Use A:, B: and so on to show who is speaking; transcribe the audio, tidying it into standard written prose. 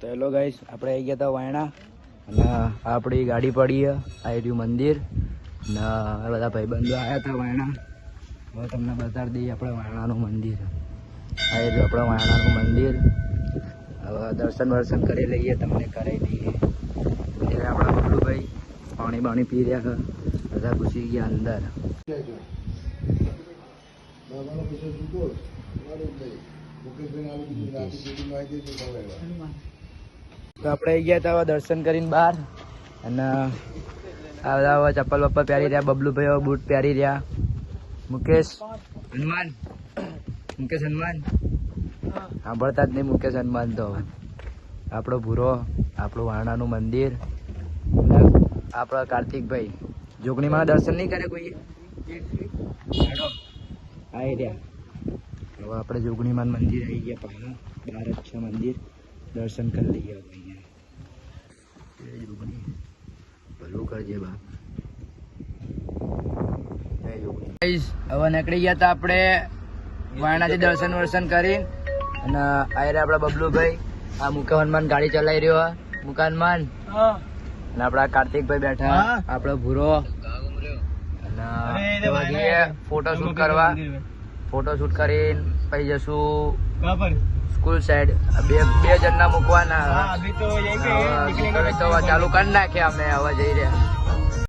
A: તો hello guys, આપણે આવી ગયા હતા વાયણા અને આપણી ગાડી પડી આ રહ્યું મંદિર ને બધા ભાઈબંધો આવ્યા હતા વાયણા. હવે તમને બતાડી દઈએ આપણે વાયણાનું મંદિર. આ રહ્યું આપણે વાયણાનું મંદિર. હવે દર્શન કરી લઈએ, તમને કરાવી દઈએ. એટલે આપણા બબલુભાઈ પાણી પી રહ્યા છે, બધા ઘૂસી ગયા અંદર. તો આપણે આવી ગયા હતા દર્શન કરીને બહાર અને આ બધા હવે ચપ્પલ વપ્પલ પહેરી રહ્યા. બબલુભાઈ હવે બૂટ પહેરી રહ્યા. મુકેશ હનુમાન સાંભળતા જ નહીં. મુકેશ હનુમાન તો આપણો ભૂરો, આપણું વાણાનું મંદિર, આપણા કાર્તિકભાઈ જોગણીમાં દર્શન નહીં કરે કોઈ. આવી રહ્યા. હવે આપણે જોગણીમાં મંદિર આવી ગયા. પાછા બહાર જ છે મંદિર, દર્શન કરી લઈએ. જોગણી ભલું કરજે બાપ. હવે નીકળી ગયા હતા આપણે વાયણાથી દર્શન કરી અને આયરે આપણા બબલુભાઈ. આ મુકા હનુમાન ગાડી ચલાવી રહ્યો. મુકા હનુમાન અને આપણા કાર્તિકભાઈ બેઠા, આપણો ભૂરો અને ફોટોશૂટ કરવા. ફોટોશૂટ કરીને પછી જશું સ્કૂલ સાઈડ. બે જણના મૂકવાના. તો ચાલુ કરી નાખ્યા અમે. હવે જઈ રહ્યા.